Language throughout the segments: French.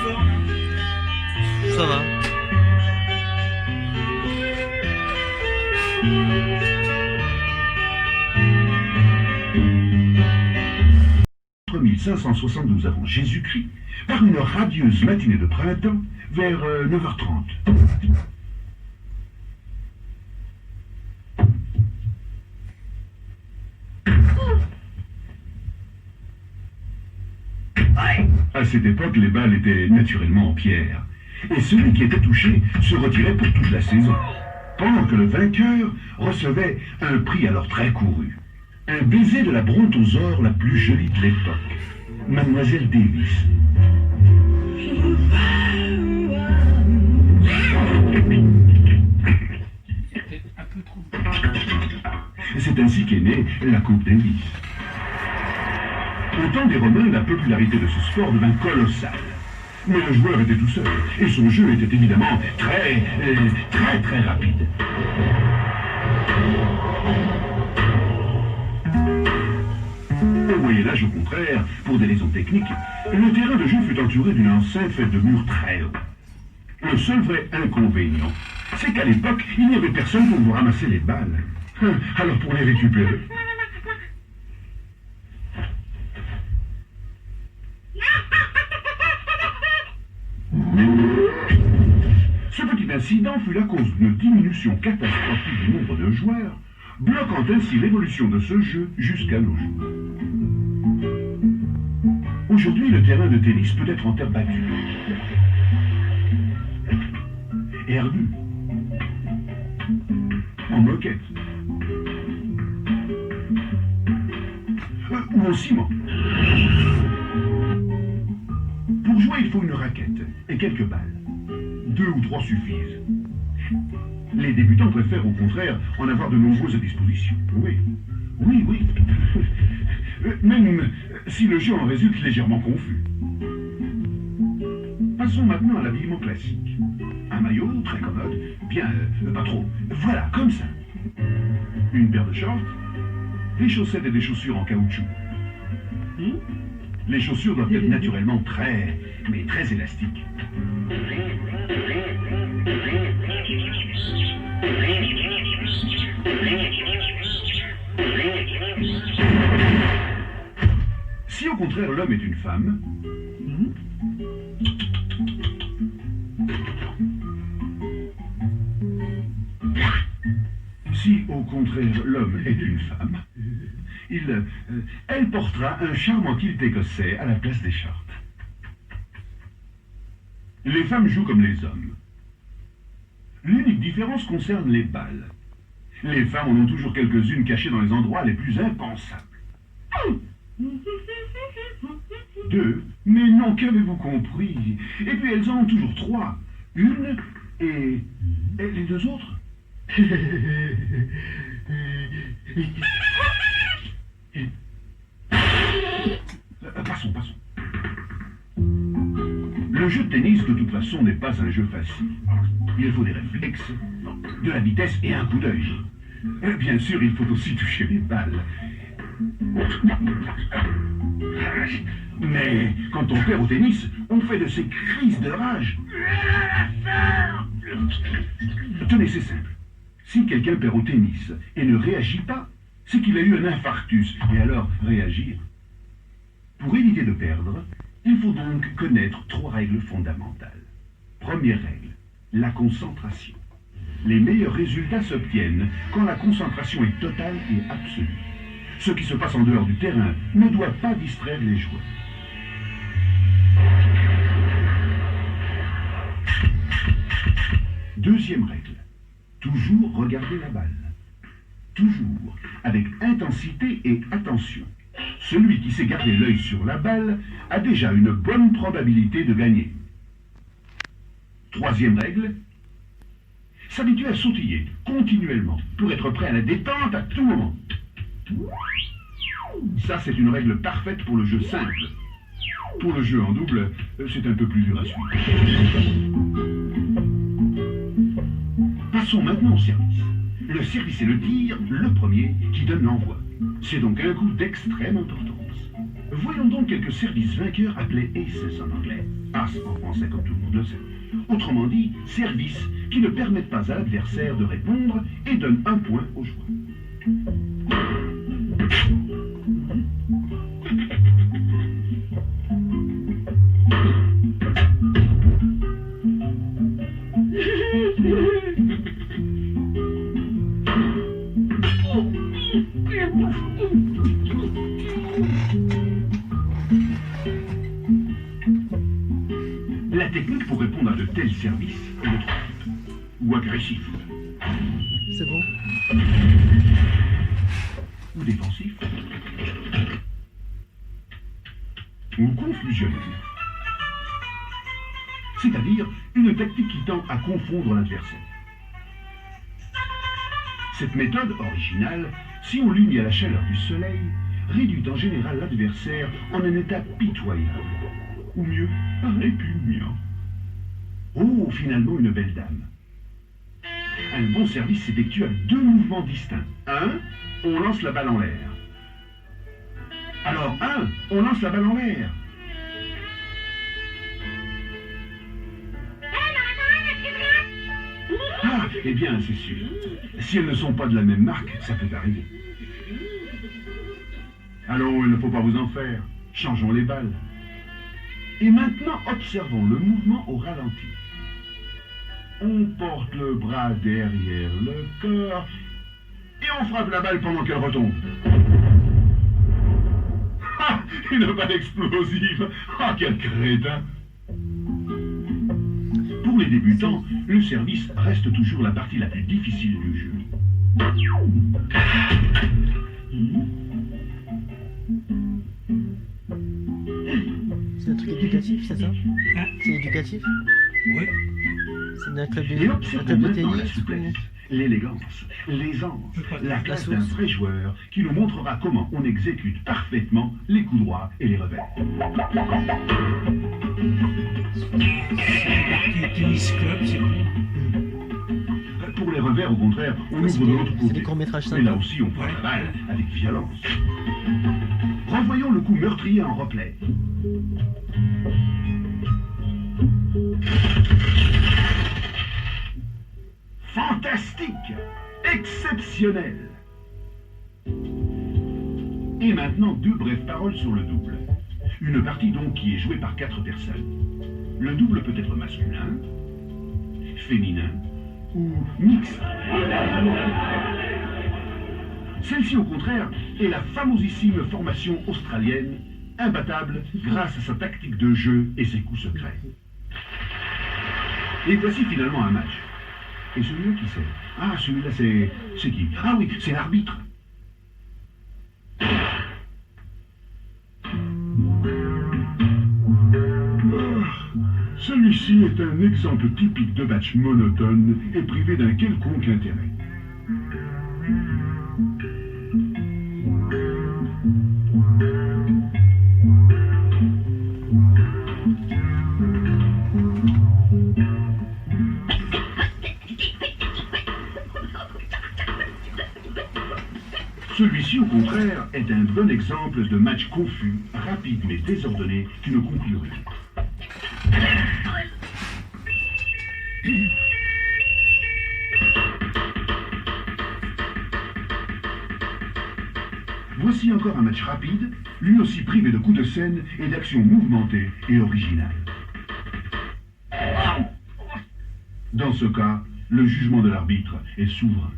Ça va. En 1572 avant Jésus-Christ, par une radieuse matinée de printemps, vers 9h30. À cette époque, les balles étaient naturellement en pierre, et celui qui était touché se retirait pour toute la saison, pendant que le vainqueur recevait un prix alors très couru. Un baiser de la brontosaure la plus jolie de l'époque, Mademoiselle Davis. C'est ainsi qu'est née la Coupe Davis. Au temps des Romains, la popularité de ce sport devint colossale. Mais le joueur était tout seul, et son jeu était évidemment très rapide. Au Moyen-Âge, au contraire, pour des raisons techniques, le terrain de jeu fut entouré d'une enceinte faite de murs très hauts. Le seul vrai inconvénient, c'est qu'à l'époque, il n'y avait personne pour vous ramasser les balles. Alors pour les récupérer... Ce petit incident fut la cause d'une diminution catastrophique du nombre de joueurs, bloquant ainsi l'évolution de ce jeu jusqu'à nos jours. Aujourd'hui, le terrain de tennis peut être en terre battue, herbu, en moquette, ou en ciment. Pour jouer, il faut une raquette et quelques balles. 2 ou 3 suffisent. Les débutants préfèrent au contraire en avoir de nombreuses à disposition. Oui. Même si le jeu en résulte légèrement confus. Passons maintenant à l'habillement classique. Un maillot très commode, bien, pas trop. Voilà, comme ça. Une paire de shorts, des chaussettes et des chaussures en caoutchouc. Les chaussures doivent être naturellement très élastiques. Si au contraire l'homme est une femme, elle portera un charmant kilt écossais à la place des shorts. Les femmes jouent comme les hommes. L'unique différence concerne les balles. Les femmes en ont toujours quelques-unes cachées dans les endroits les plus impensables. 2, mais non, qu'avez-vous compris? Et puis elles en ont toujours 3. Une et les 2 autres. Passons. Le jeu de tennis, de toute façon, n'est pas un jeu facile. Il faut des réflexes, de la vitesse et un coup d'œil. Bien sûr, il faut aussi toucher les balles. Mais quand on perd au tennis, on fait de ces crises de rage. Tenez, c'est simple. Si quelqu'un perd au tennis et ne réagit pas, c'est qu'il a eu un infarctus. Et alors, réagir. Pour éviter de perdre, il faut donc connaître 3 règles fondamentales. Première règle, la concentration. Les meilleurs résultats s'obtiennent quand la concentration est totale et absolue. Ce qui se passe en dehors du terrain ne doit pas distraire les joueurs. Deuxième règle, toujours regarder la balle. Toujours, avec intensité et attention. Celui qui sait garder l'œil sur la balle a déjà une bonne probabilité de gagner. Troisième règle, s'habituer à sautiller continuellement pour être prêt à la détente à tout moment. Ça, c'est une règle parfaite pour le jeu simple. Pour le jeu en double, c'est un peu plus dur à suivre. Passons maintenant au service. Le service est le tir, le premier, qui donne l'envoi. C'est donc un coup d'extrême importance. Voyons donc quelques services vainqueurs appelés aces en anglais. As en français comme tout le monde le sait. Autrement dit, services qui ne permettent pas à l'adversaire de répondre et donnent un point au joueur. La technique pour répondre à de tels services est de trois types. Ou agressif, C'est bon. ou défensif, ou confusionnel. C'est-à-dire une tactique qui tend à confondre l'adversaire. Cette méthode originale, si on l'unit à la chaleur du soleil, réduit en général l'adversaire en un état pitoyable, ou mieux, répugnant. Oh, finalement une belle dame. Un bon service s'effectue avec deux mouvements distincts. Un, on lance la balle en l'air. Alors, on lance la balle en l'air. Ah, eh bien, c'est sûr. Si elles ne sont pas de la même marque, ça peut arriver. Allons, il ne faut pas vous en faire. Changeons les balles. Et maintenant, observons le mouvement au ralenti. On porte le bras derrière le corps et on frappe la balle pendant qu'elle retombe. Ah, une balle explosive. Ah, quel crétin. Pour les débutants, le service reste toujours la partie la plus difficile du jeu. C'est un truc éducatif, c'est ça? Hein? C'est éducatif? Oui. C'est d'un club Et de, observons club de maintenant la tennis souplesse, l'élégance, l'aisance, la classe sauce. d'un vrai joueur qui nous montrera comment on exécute parfaitement les coups droits et les revers. Parti tennis club, c'est bon. Pour les revers, au contraire, on C'est ouvre de des- l'autre c'est côté. des courts-métrages Mais là sympas. aussi, on frappe la balle avec violence. Revoyons le coup meurtrier en replay. Fantastique! Exceptionnel! Et maintenant, deux brèves paroles sur le double. Une partie donc qui est jouée par 4 personnes. Le double peut être masculin, féminin ou mixte. Celle-ci, au contraire, est la famosissime formation australienne, imbattable grâce à sa tactique de jeu et ses coups secrets. Et voici finalement un match. Et celui-là, qui c'est? Ah, celui-là, c'est qui? Ah oui, c'est l'arbitre. Celui-ci est un exemple typique de match monotone et privé d'un quelconque intérêt. Celui-ci, au contraire, est un bon exemple de match confus, rapide mais désordonné, qui ne conclut rien. Voici encore un match rapide, lui aussi privé de coups de scène et d'actions mouvementées et originales. Dans ce cas, le jugement de l'arbitre est souverain.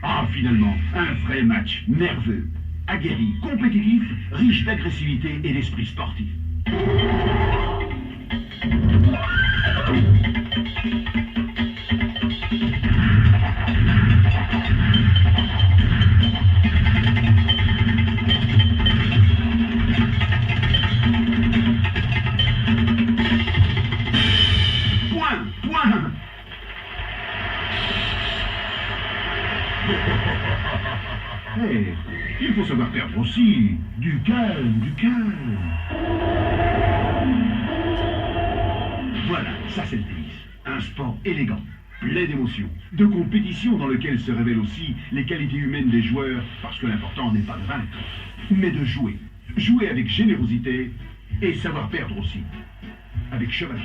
Ah, finalement, un vrai match, nerveux, aguerri, compétitif, riche d'agressivité et d'esprit sportif. Point. Hey, il faut savoir perdre aussi. Du calme. Voilà, ça c'est le tennis. Un sport élégant, plein d'émotions, de compétition dans lequel se révèlent aussi les qualités humaines des joueurs, parce que l'important n'est pas de vaincre, mais de jouer. Jouer avec générosité et savoir perdre aussi. Avec cheval.